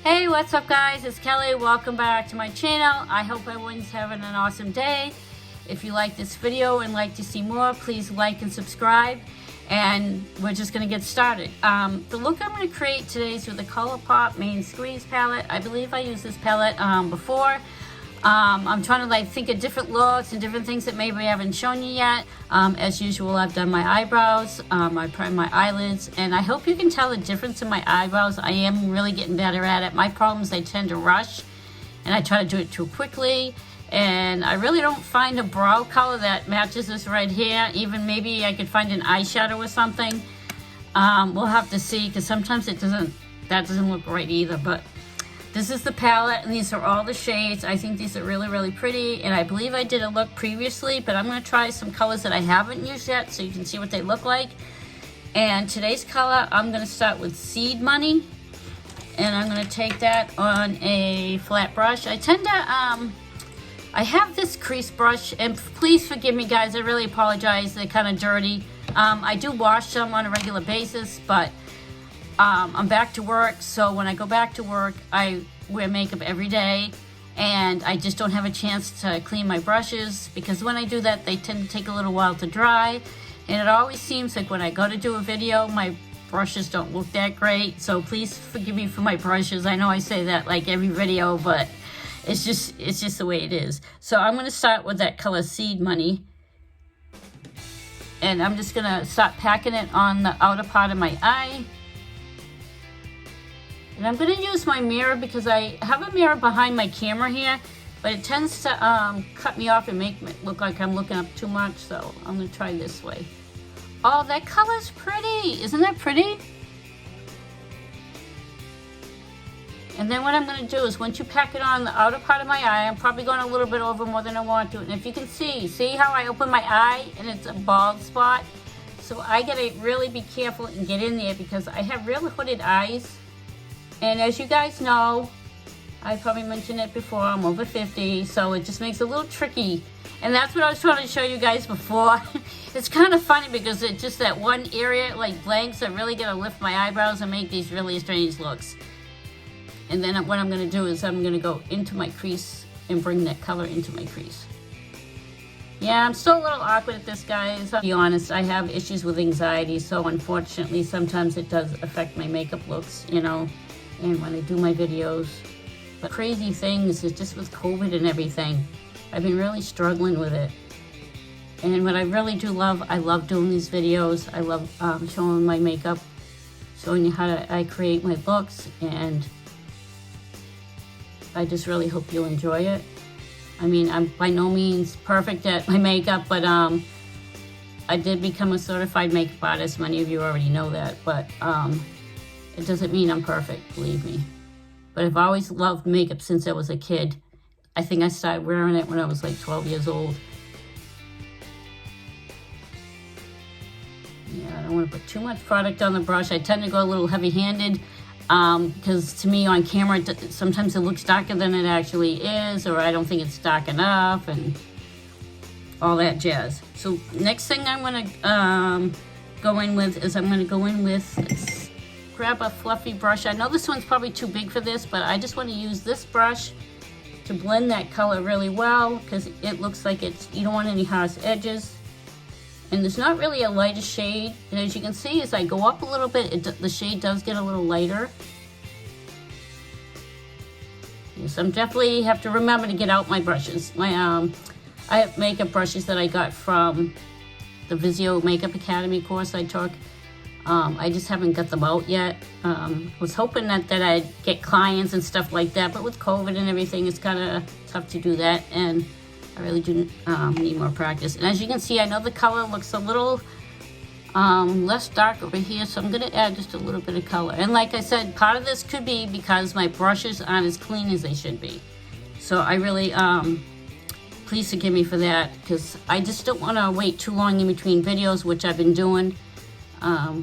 Hey, what's up guys? It's Kelly. Welcome back to my channel. I hope everyone's having an awesome day. If you like this video and like to see more, please like and subscribe. And we're just going to get started. The look I'm going to create today is with the Colorpop Main Squeeze palette. I believe I used this palette before. I'm trying to think of different looks and different things that maybe I haven't shown you yet. As usual, I've done my eyebrows, I primed my eyelids, and I hope you can tell the difference in my eyebrows. I am really getting better at it. My problem is I tend to rush, and I try to do it too quickly, and I really don't find a brow color that matches this right here. Even maybe I could find an eyeshadow or something. We'll have to see, because sometimes that doesn't look right either, but this is the palette, and these are all the shades. I think these are really, really pretty, and I believe I did a look previously, but I'm going to try some colors that I haven't used yet so you can see what they look like. And today's color, I'm going to start with Seed Money, and I'm going to take that on a flat brush. I tend to, I have this crease brush, and please forgive me guys, I really apologize, they're kind of dirty. I do wash them on a regular basis, but I'm back to work, so when I go back to work, I wear makeup every day, and I just don't have a chance to clean my brushes, because when I do that, they tend to take a little while to dry, and it always seems like when I go to do a video, my brushes don't look that great, so please forgive me for my brushes. I know I say that like every video, but it's just the way it is. So I'm going to start with that color Seed Money, and I'm just going to start packing it on the outer part of my eye. And I'm going to use my mirror because I have a mirror behind my camera here, but it tends to cut me off and make it look like I'm looking up too much, so I'm going to try this way. Oh, that color's pretty! Isn't that pretty? And then what I'm going to do is once you pack it on the outer part of my eye, I'm probably going a little bit over more than I want to. And if you can see how I open my eye and it's a bald spot? So I got to really be careful and get in there because I have real hooded eyes. And as you guys know, I probably mentioned it before, I'm over 50, so it just makes it a little tricky. And that's what I was trying to show you guys before. It's kind of funny because it's just that one area, like blanks, I really got to lift my eyebrows and make these really strange looks. And then what I'm going to do is I'm going to go into my crease and bring that color into my crease. Yeah, I'm still a little awkward at this, guys. To be honest, I have issues with anxiety, so unfortunately sometimes it does affect my makeup looks, you know, and when I do my videos. But crazy things is just with COVID and everything, I've been really struggling with it. And what I really do love, I love doing these videos. I love showing my makeup, showing you how I create my looks, and I just really hope you'll enjoy it. I mean, I'm by no means perfect at my makeup, but I did become a certified makeup artist. Many of you already know that, but it doesn't mean I'm perfect, believe me. But I've always loved makeup since I was a kid. I think I started wearing it when I was like 12 years old. Yeah, I don't want to put too much product on the brush. I tend to go a little heavy-handed because to me on camera, sometimes it looks darker than it actually is, or I don't think it's dark enough, and all that jazz. So next thing I'm going to go in with is I'm going to go in with... grab a fluffy brush. I know this one's probably too big for this, but I just want to use this brush to blend that color really well because it looks like you don't want any harsh edges. And there's not really a lighter shade. And as you can see, as I go up a little bit, the shade does get a little lighter. Yes, I'm definitely have to remember to get out my brushes. I have makeup brushes that I got from the Vizio Makeup Academy course I took. I just haven't got them out yet. Was hoping that I'd get clients and stuff like that, but with COVID and everything, it's kind of tough to do that, and I really do need more practice. And as you can see, I know the color looks a little less dark over here, so I'm going to add just a little bit of color. And like I said, part of this could be because my brushes aren't as clean as they should be. So I really, please forgive me for that, because I just don't want to wait too long in between videos, which I've been doing.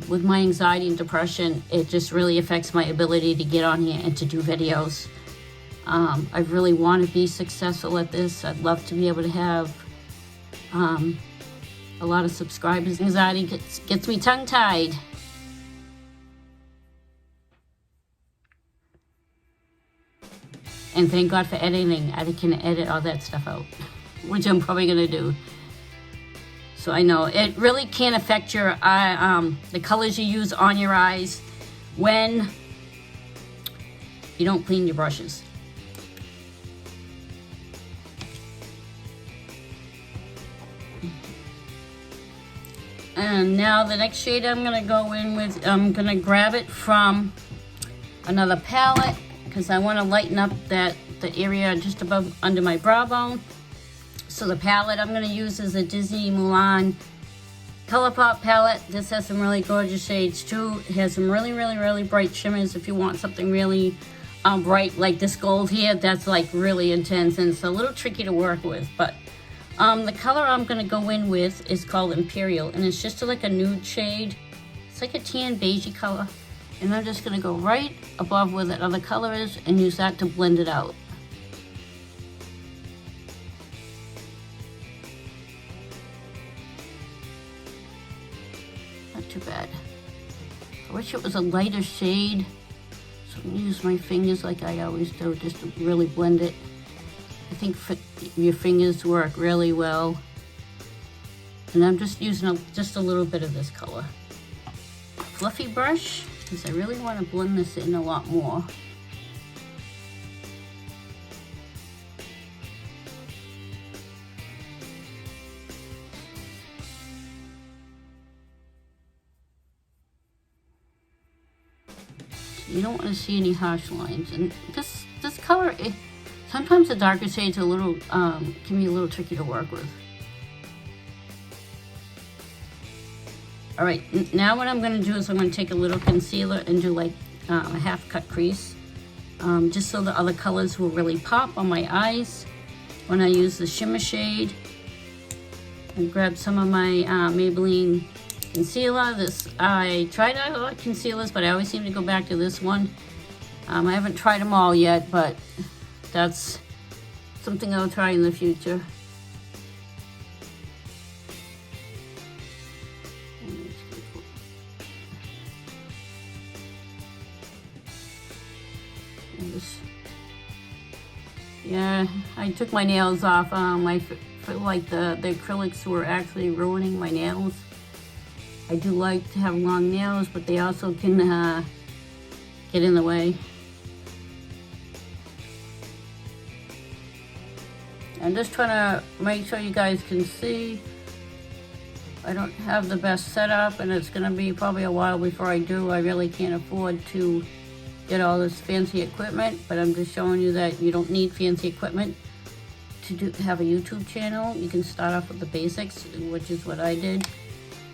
With my anxiety and depression, it just really affects my ability to get on here and to do videos. I really want to be successful at this. I'd love to be able to have a lot of subscribers. Anxiety gets me tongue-tied. And thank God for editing. I can edit all that stuff out, which I'm probably gonna do. So I know it really can affect your the colors you use on your eyes when you don't clean your brushes. And now the next shade I'm gonna go in with, I'm gonna grab it from another palette because I want to lighten up the area just above under my brow bone. So the palette I'm gonna use is a Disney Mulan Colorpop palette. This has some really gorgeous shades too. It has some really bright shimmers if you want something really bright, like this gold here. That's like really intense and it's a little tricky to work with, but the color I'm going to go in with is called Imperial, and it's just like a nude shade. It's like a tan beigey color, and I'm just going to go right above where that other color is and use that to blend it out. Not too bad. I wish it was a lighter shade, so I'm going to use my fingers like I always do just to really blend it. I think your fingers work really well. And I'm just using just a little bit of this color. Fluffy brush, because I really want to blend this in a lot more. You don't want to see any harsh lines. And this color, sometimes the darker shades are a little, can be a little tricky to work with. All right, now what I'm gonna do is I'm gonna take a little concealer and do like a half cut crease, just so the other colors will really pop on my eyes when I use the shimmer shade. And grab some of my Maybelline Concealer. I tried out a lot of concealers, but I always seem to go back to this one. I haven't tried them all yet, but that's something I'll try in the future. Yeah, I took my nails off. I feel like the acrylics were actually ruining my nails. I do like to have long nails, but they also can get in the way. I'm just trying to make sure you guys can see. I don't have the best setup, and it's gonna be probably a while before I do. I really can't afford to get all this fancy equipment, but I'm just showing you that you don't need fancy equipment to have a YouTube channel. You can start off with the basics, which is what I did.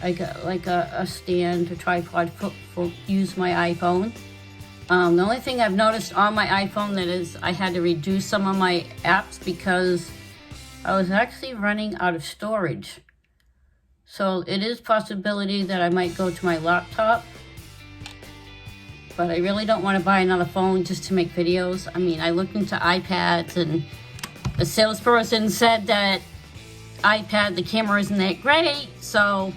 I got like a stand, a tripod for use my iPhone. The only thing I've noticed on my iPhone that is I had to reduce some of my apps because I was actually running out of storage. So it is a possibility that I might go to my laptop, but I really don't want to buy another phone just to make videos. I mean, I looked into iPads, and the salesperson said that the camera isn't that great, so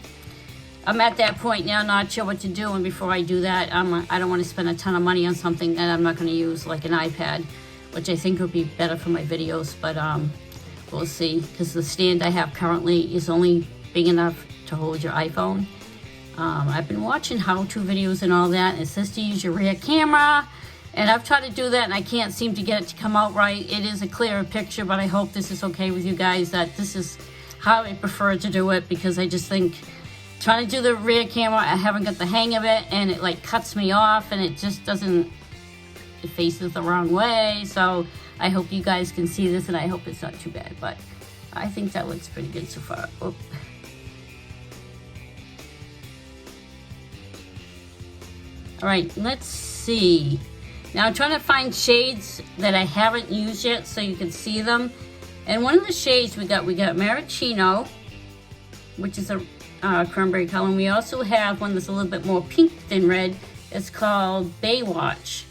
I'm at that point now, not sure what to do. And before I do that, I don't want to spend a ton of money on something that I'm not going to use, like an iPad, which I think would be better for my videos, but we'll see, because the stand I have currently is only big enough to hold your iPhone. I've been watching how-to videos and all that, and it says to use your rear camera, and I've tried to do that and I can't seem to get it to come out right. It is a clearer picture, but I hope this is okay with you guys, that this is how I prefer to do it, because I just think trying to do the rear camera, I haven't got the hang of it, and it like cuts me off, and it just doesn't, it faces the wrong way. So I hope you guys can see this, and I hope it's not too bad, but I think that looks pretty good so far. Oh. All right, let's see. Now I'm trying to find shades that I haven't used yet so you can see them. And one of the shades we got Maraschino, which is a cranberry color. And we also have one that's a little bit more pink than red. It's called Baywatch.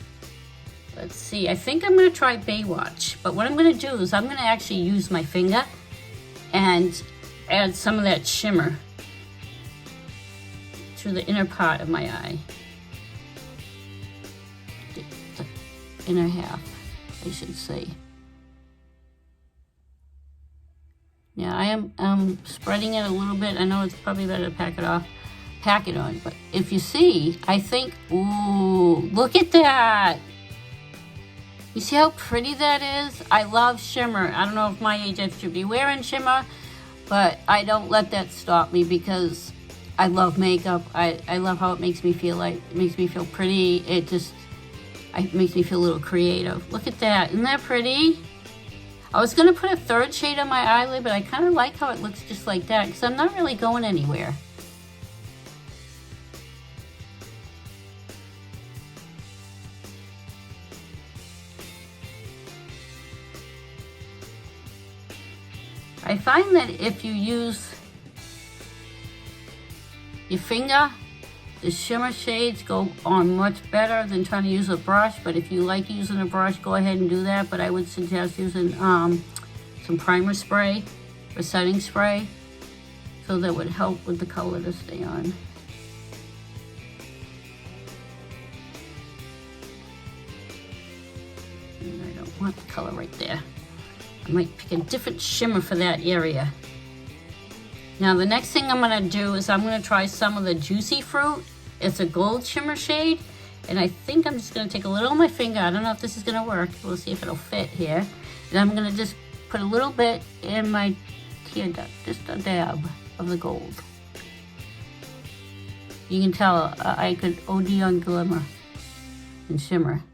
Let's see, I think I'm gonna try Baywatch. But what I'm gonna do is I'm gonna actually use my finger and add some of that shimmer to the inner part of my eye. The inner half. I should say. Yeah, I am spreading it a little bit. I know it's probably better to pack it on, but if you see, I think, ooh, look at that. You see how pretty that is? I love shimmer. I don't know if my age I should be wearing shimmer, but I don't let that stop me because I love makeup. I love how it makes me feel like, it makes me feel pretty. It makes me feel a little creative. Look at that, isn't that pretty? I was gonna put a third shade on my eyelid, but I kind of like how it looks just like that because I'm not really going anywhere. I find that if you use your finger, the shimmer shades go on much better than trying to use a brush. But if you like using a brush, go ahead and do that. But I would suggest using some primer spray or setting spray, so that would help with the color to stay on. And I don't want the color right there. I might pick a different shimmer for that area. Now the next thing I'm gonna do is I'm gonna try some of the Juicy Fruit. It's a gold shimmer shade, and I think I'm just gonna take a little on my finger. I don't know if this is gonna work. We'll see if it'll fit here. And I'm gonna just put a little bit in my tear duct, just a dab of the gold. You can tell I could OD on glimmer and shimmer.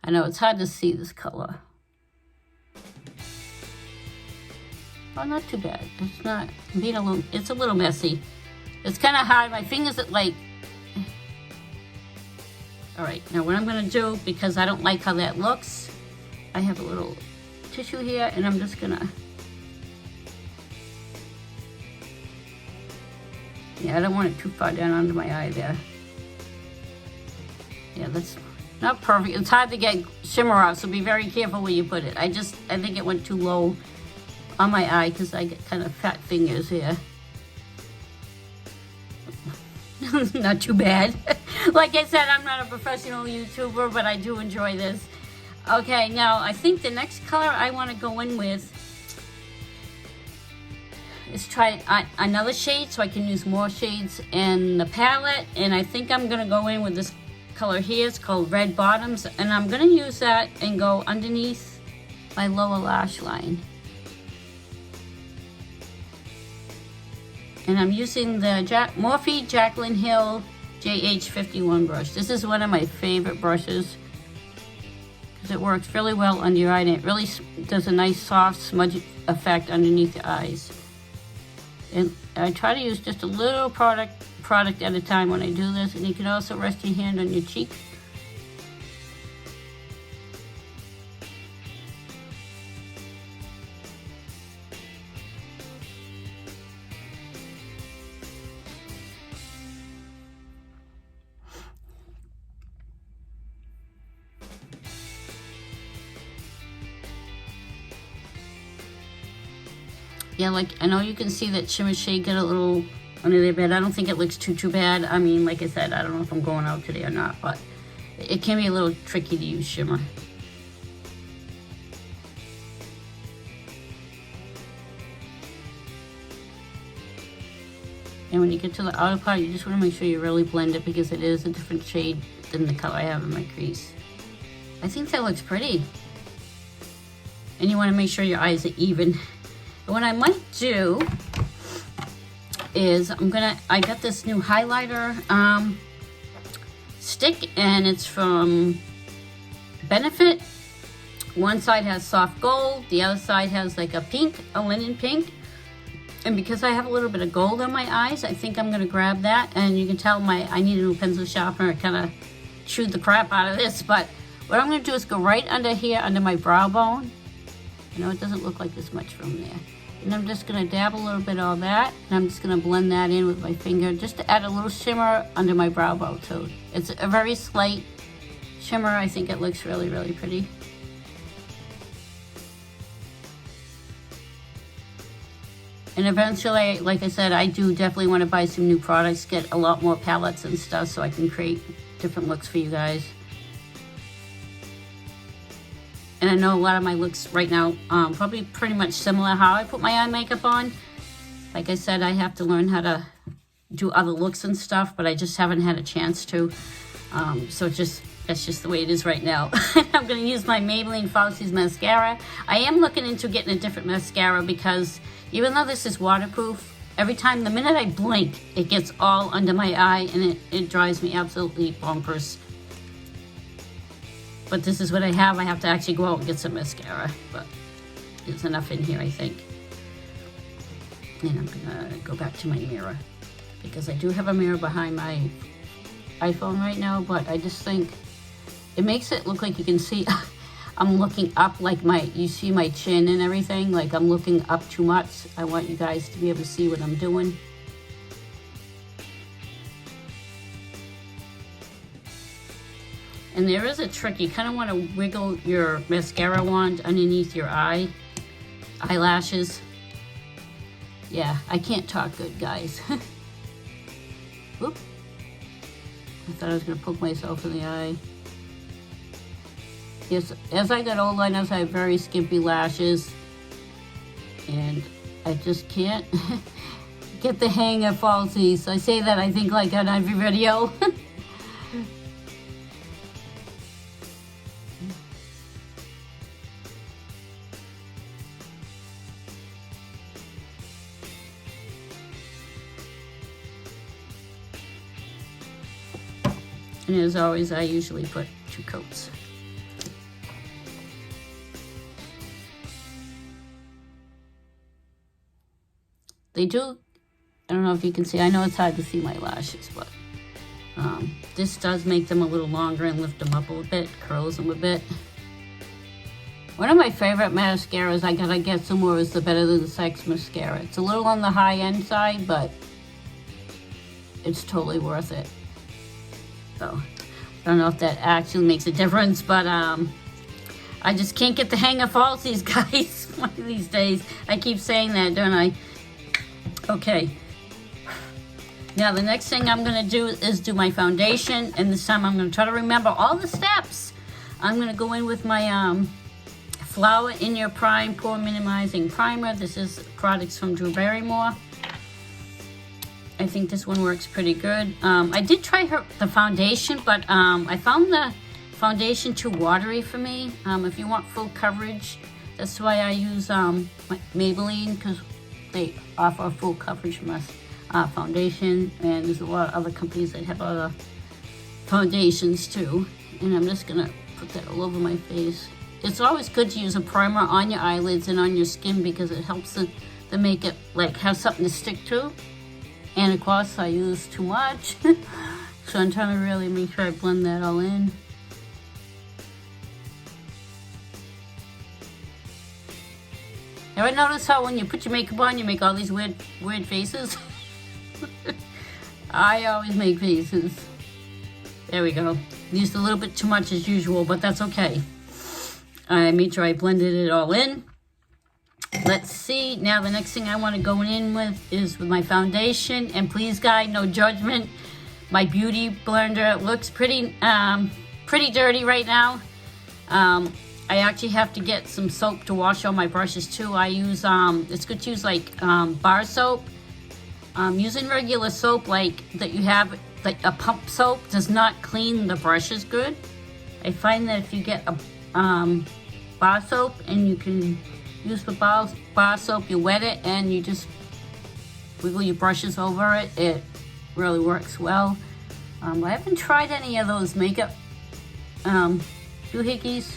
I know it's hard to see this color. Oh, not too bad. It's not being a little, it's a little messy. It's kind of hard. My fingers are like, all right, now what I'm gonna do, because I don't like how that looks, I have a little tissue here and I'm just gonna, yeah, I don't want it too far down under my eye there. Yeah, that's not perfect. It's hard to get shimmer off, so be very careful where you put it. I think it went too low on my eye because I get kind of fat fingers here. Not too bad. Like I said, I'm not a professional YouTuber, but I do enjoy this. Okay, now I think the next color I want to go in with is try another shade so I can use more shades in the palette. And I think I'm going to go in with this color here. It's called Red Bottoms. And I'm going to use that and go underneath my lower lash line. And I'm using the Morphe Jaclyn Hill JH51 brush. This is one of my favorite brushes because it works really well under your eye and it really does a nice soft smudge effect underneath the eyes. And I try to use just a little product at a time when I do this, and you can also rest your hand on your cheek. Yeah, like, I know you can see that shimmer shade get a little under there, but I don't think it looks too bad. I mean, like I said, I don't know if I'm going out today or not, but it can be a little tricky to use shimmer. And when you get to the outer part, you just want to make sure you really blend it because it is a different shade than the color I have in my crease. I think that looks pretty. And you want to make sure your eyes are even. What I might do is I got this new highlighter stick, and it's from Benefit. One side has soft gold, the other side has like a linen pink. And because I have a little bit of gold on my eyes, I think I'm gonna grab that. And you can tell I need a new pencil sharpener. I kind of chewed the crap out of this, but what I'm gonna do is go right under here, under my brow bone. I know it doesn't look like this much from there. And I'm just going to dab a little bit of that, and I'm just going to blend that in with my finger just to add a little shimmer under my brow bone. So it's a very slight shimmer. I think it looks really, really pretty. And eventually, like I said, I do definitely want to buy some new products, get a lot more palettes and stuff so I can create different looks for you guys. And I know a lot of my looks right now, probably pretty much similar how I put my eye makeup on. Like I said, I have to learn how to do other looks and stuff, but I just haven't had a chance to. So that's just the way it is right now. I'm going to use my Maybelline Falsies mascara. I am looking into getting a different mascara because even though this is waterproof, every time, the minute I blink, it gets all under my eye and it drives me absolutely bonkers. But this is what I have. I have to actually go out and get some mascara, but there's enough in here, I think. And I'm going to go back to my mirror because I do have a mirror behind my iPhone right now, but I just think it makes it look like you can see I'm looking up, like you see my chin and everything, like I'm looking up too much. I want you guys to be able to see what I'm doing. And there is a trick. You kind of want to wiggle your mascara wand underneath your eyelashes. Yeah, I can't talk good, guys. Whoop. I thought I was going to poke myself in the eye. Yes, as I got older, I noticed I have very skimpy lashes. And I just can't get the hang of falsies. I say that, I think, like on every video. And as always, I usually put 2 coats. They do, I don't know if you can see, I know it's hard to see my lashes, but this does make them a little longer and lift them up a little bit, curls them a bit. One of my favorite mascaras, I gotta get some more, is the Better Than Sex mascara. It's a little on the high end side, but it's totally worth it. So, I don't know if that actually makes a difference, but I just can't get the hang of falsies, guys, one of these days. I keep saying that, don't I? Okay. Now, the next thing I'm going to do is do my foundation, and this time I'm going to try to remember all the steps. I'm going to go in with my Flower In Your Prime Pore Minimizing Primer. This is products from Drew Barrymore. I think this one works pretty good. I did try the foundation, but I found the foundation too watery for me. If you want full coverage, that's why I use Maybelline, because they offer full coverage from us foundation, and there's a lot of other companies that have other foundations too. And I'm just gonna put that all over my face. It's always good to use a primer on your eyelids and on your skin because it helps the makeup like have something to stick to. And of course I use too much, so I'm trying to really make sure I blend that all in. Ever notice how when you put your makeup on, you make all these weird faces? I always make faces. There we go. Used a little bit too much as usual, but that's okay. I made sure I blended it all in. Let's see. Now the next thing I want to go in with is with my foundation. And please, guys, no judgment. My beauty blender looks pretty dirty right now. I actually have to get some soap to wash all my brushes too. I use, it's good to use like bar soap. Using regular soap like that you have, like a pump soap, does not clean the brushes good. I find that if you get a bar soap and you can use the bar soap, you wet it and you just wiggle your brushes over it, it really works well. I haven't tried any of those makeup doohickeys,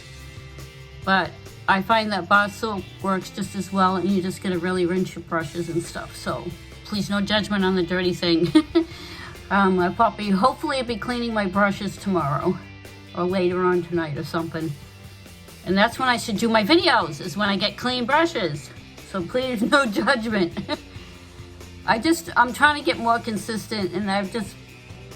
but I find that bar soap works just as well, and you just gotta really rinse your brushes and stuff. So please, no judgment on the dirty thing. Hopefully I'll be cleaning my brushes tomorrow or later on tonight or something. And that's when I should do my videos, is when I get clean brushes. So please, no judgment. I'm trying to get more consistent, and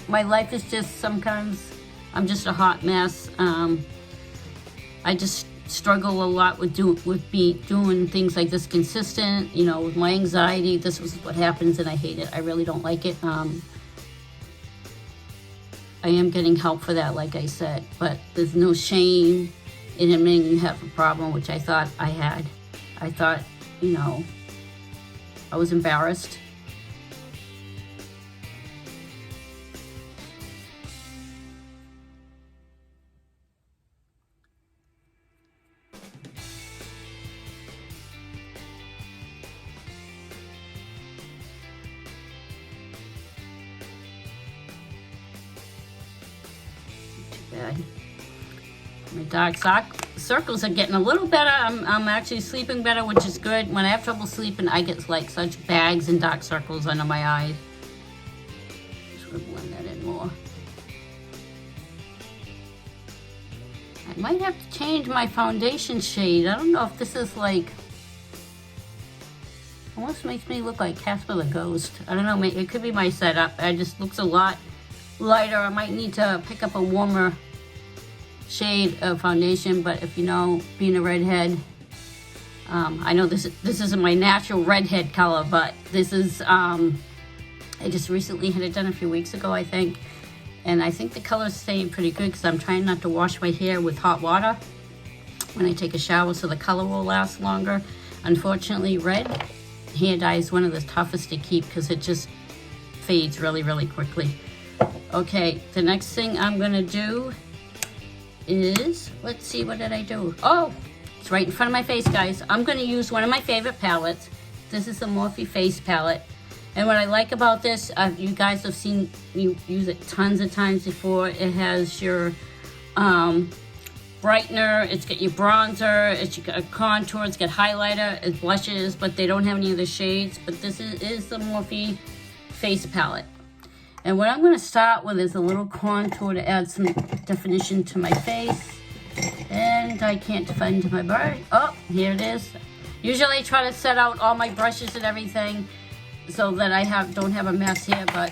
my life is just, sometimes I'm just a hot mess. I just struggle a lot with doing things like this consistent, you know, with my anxiety. This was what happens, and I hate it. I really don't like it. I am getting help for that, like I said, but there's no shame in admitting you have a problem, which I thought I had. I thought, you know, I was embarrassed. Bad. My dark circles are getting a little better. I'm actually sleeping better, which is good. When I have trouble sleeping, I get like such bags and dark circles under my eyes. Just gonna blend that in more. I might have to change my foundation shade. I don't know if this is like, almost makes me look like Casper the Ghost. I don't know, it could be my setup. It just looks a lot lighter. I might need to pick up a warmer shade of foundation, but if you know, being a redhead, I know this isn't my natural redhead color, but this is, I just recently had it done a few weeks ago, I think, and I think the color's staying pretty good because I'm trying not to wash my hair with hot water when I take a shower, so the color will last longer. Unfortunately, red hair dye is one of the toughest to keep because it just fades really, really quickly. Okay, the next thing I'm gonna do is, let's see, what did I do? Oh, it's right in front of my face, guys. I'm gonna use one of my favorite palettes. This is the Morphe face palette. And what I like about this, you guys have seen me use it tons of times before. It has your brightener, it's got your bronzer, it's got a contour, it's got highlighter, it's blushes, but they don't have any of the shades. But this is the Morphe face palette. And what I'm going to start with is a little contour to add some definition to my face. And I can't find my brush. Oh, here it is. Usually I try to set out all my brushes and everything so that I don't have a mess here, but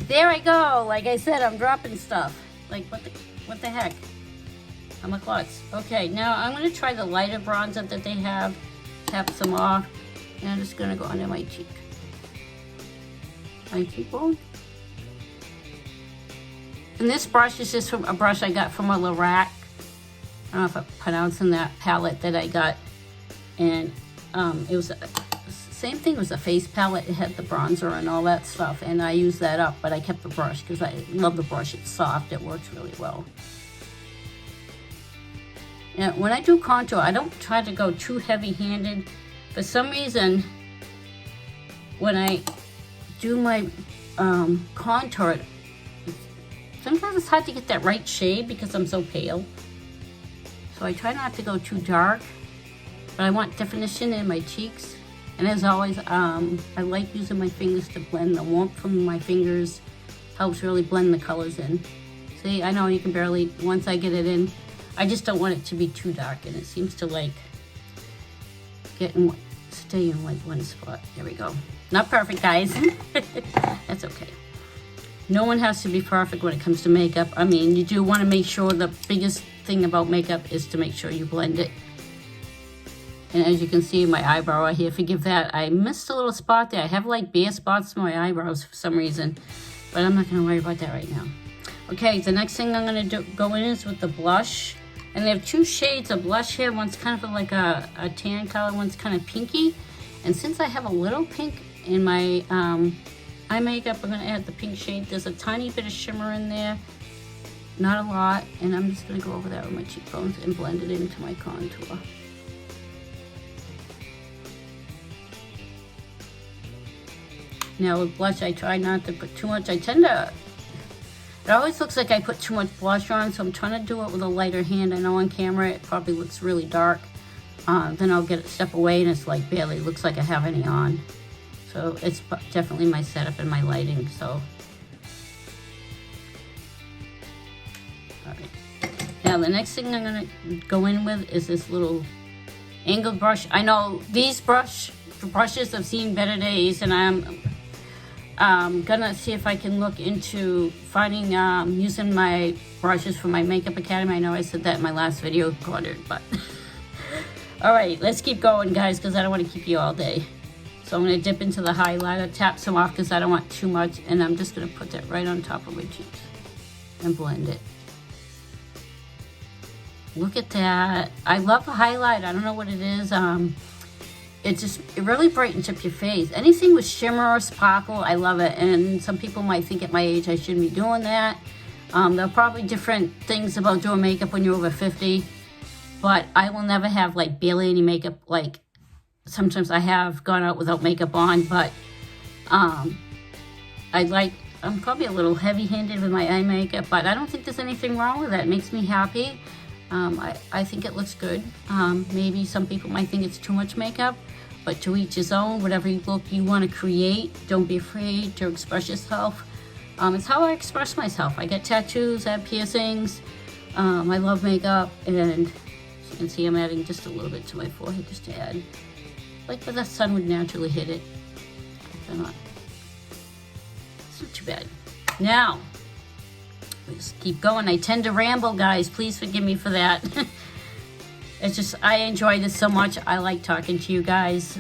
there I go. Like I said, I'm dropping stuff. Like, what the heck? I'm a klutz. Okay, now I'm going to try the lighter bronzer that they have. Tap some off. And I'm just going to go under my cheek. My cheekbone. And this brush is just from a brush I got from a Werk. I don't know if I'm pronouncing that palette that I got. And it was same thing, it was a face palette. It had the bronzer and all that stuff. And I used that up, but I kept the brush because I love the brush. It's soft. It works really well. Now, when I do contour, I don't try to go too heavy-handed. For some reason, when I do my contour, sometimes it's hard to get that right shade because I'm so pale. So I try not to go too dark, but I want definition in my cheeks. And as always, I like using my fingers to blend. The warmth from my fingers helps really blend the colors in. See, I know you can barely, once I get it in, I just don't want it to be too dark, and it seems to like stay in like one spot. There we go. Not perfect, guys. That's okay. No one has to be perfect when it comes to makeup. I mean, you do want to make sure, the biggest thing about makeup is to make sure you blend it. And as you can see, my eyebrow right here, forgive that. I missed a little spot there. I have like bare spots in my eyebrows for some reason, but I'm not going to worry about that right now. Okay, the next thing I'm going to go in is with the blush. And they have two shades of blush here. One's kind of like a tan color, one's kind of pinky. And since I have a little pink in my eye makeup, I'm going to add the pink shade. There's a tiny bit of shimmer in there, not a lot. And I'm just going to go over that with my cheekbones and blend it into my contour. Now with blush, I try not to put too much. It always looks like I put too much blush on, so I'm trying to do it with a lighter hand. I know on camera it probably looks really dark. Then I'll get it, step away, and it's like barely looks like I have any on. So it's definitely my setup and my lighting. So, all right. Now the next thing I'm gonna go in with is this little angled brush. I know these brushes have seen better days, and I'm gonna see if I can look into finding using my brushes for my Makeup Academy. I know I said that in my last video, but all right, let's keep going, guys, because I don't want to keep you all day. So I'm gonna dip into the highlighter, tap some off because I don't want too much, and I'm just gonna put that right on top of my cheeks and blend it. look at that. I love the highlight. I don't know what it is. It really brightens up your face. Anything with shimmer or sparkle, I love it. And some people might think at my age I shouldn't be doing that. There are probably different things about doing makeup when you're over 50. But I will never have like barely any makeup. Like sometimes I have gone out without makeup on. But I'm probably a little heavy-handed with my eye makeup. But I don't think there's anything wrong with that. It makes me happy. I think it looks good. Maybe some people might think it's too much makeup. But to each his own, whatever look you want to create, don't be afraid to express yourself. It's how I express myself. I get tattoos, I have piercings, I love makeup, and as you can see I'm adding just a little bit to my forehead just to add, like where the sun would naturally hit it. It's not too bad. Now, let's keep going. I tend to ramble, guys. Please forgive me for that. It's just, I enjoy this so much. I like talking to you guys.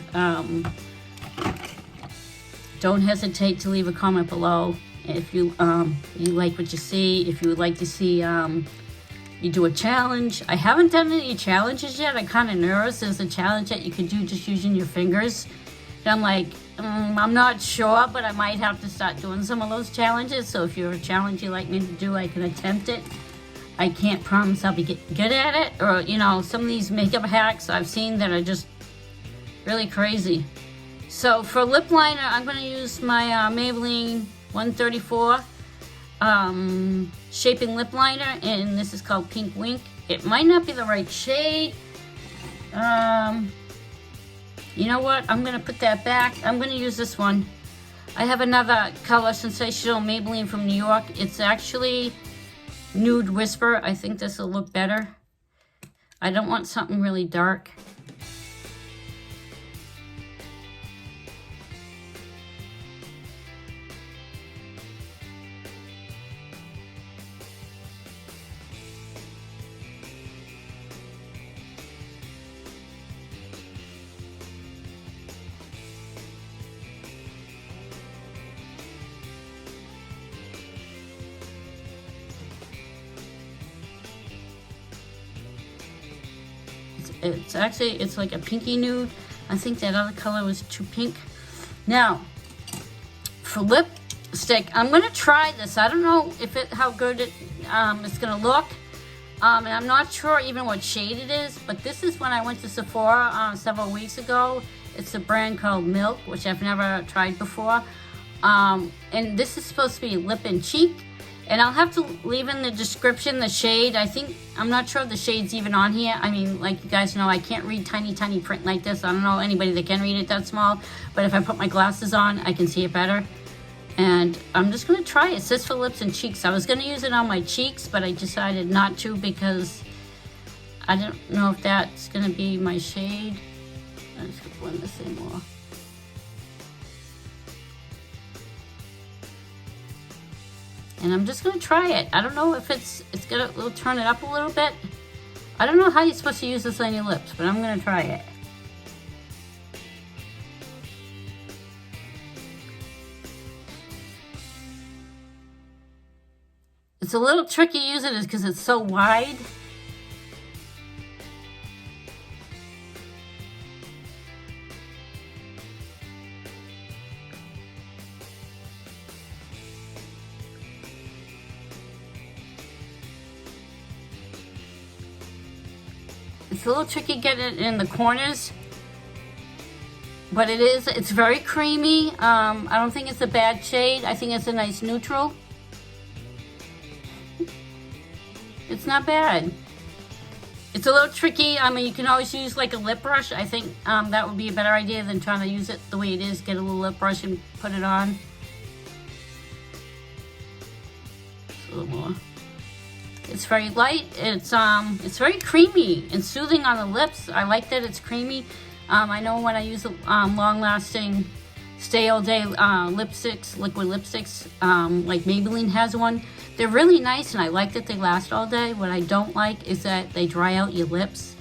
Don't hesitate to leave a comment below if you like what you see. If you would like to see you do a challenge. I haven't done any challenges yet. I'm kind of nervous. There's a challenge that you can do just using your fingers. And I'm like, I'm not sure, but I might have to start doing some of those challenges. So if you're a challenge you'd like me to do, I can attempt it. I can't promise I'll be good at it, or, you know, some of these makeup hacks I've seen that are just really crazy. So for lip liner, I'm going to use my Maybelline 134 Shaping Lip Liner, and this is called Pink Wink. It might not be the right shade. You know what? I'm going to put that back. I'm going to use this one. I have another color, Sensational Maybelline from New York. It's actually Nude Whisper. I think this will look better. I don't want something really dark. It's like a pinky nude. I think that other color was too pink. Now, for lipstick, I'm gonna try this. I don't know how good it's gonna look, and I'm not sure even what shade it is. But this is when I went to Sephora several weeks ago. It's a brand called Milk, which I've never tried before. And this is supposed to be lip and cheek. And I'll have to leave in the description the shade. I'm not sure if the shade's even on here. I mean, like you guys know, I can't read tiny, tiny print like this. I don't know anybody that can read it that small. But if I put my glasses on, I can see it better. And I'm just going to try it. It says for lips and cheeks. I was going to use it on my cheeks, but I decided not to because I don't know if that's going to be my shade. I'm just going to blend this in more. And I'm just gonna try it. I don't know if we'll turn it up a little bit. I don't know how you're supposed to use this on your lips, but I'm gonna try it. It's a little tricky using it because it's so wide. It's a little tricky getting it in the corners, but it's very creamy. I don't think it's a bad shade. I think it's a nice neutral. It's not bad. It's a little tricky. I mean, you can always use like a lip brush. I think that would be a better idea than trying to use it the way it is. Get a little lip brush and put it on. Just a little more. It's very light. It's very creamy and soothing on the lips. I like that it's creamy. I know when I use long-lasting, stay-all-day lipsticks, liquid lipsticks, like Maybelline has one, they're really nice, and I like that they last all day. What I don't like is that they dry out your lips.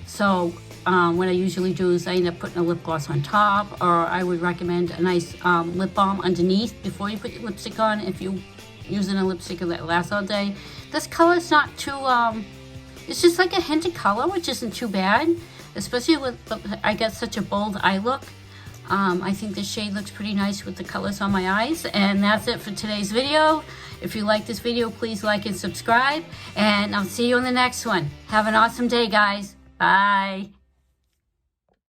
So what I usually do is I end up putting a lip gloss on top, or I would recommend a nice lip balm underneath before you put your lipstick on if you're using a lipstick that lasts all day. This color's not too It's just like a hint of color, which isn't too bad, especially with, I got such a bold eye look. I think the shade looks pretty nice with the colors on my eyes. And that's it for today's video. If you like this video, please like and subscribe. And I'll see you in the next one. Have an awesome day, guys. Bye.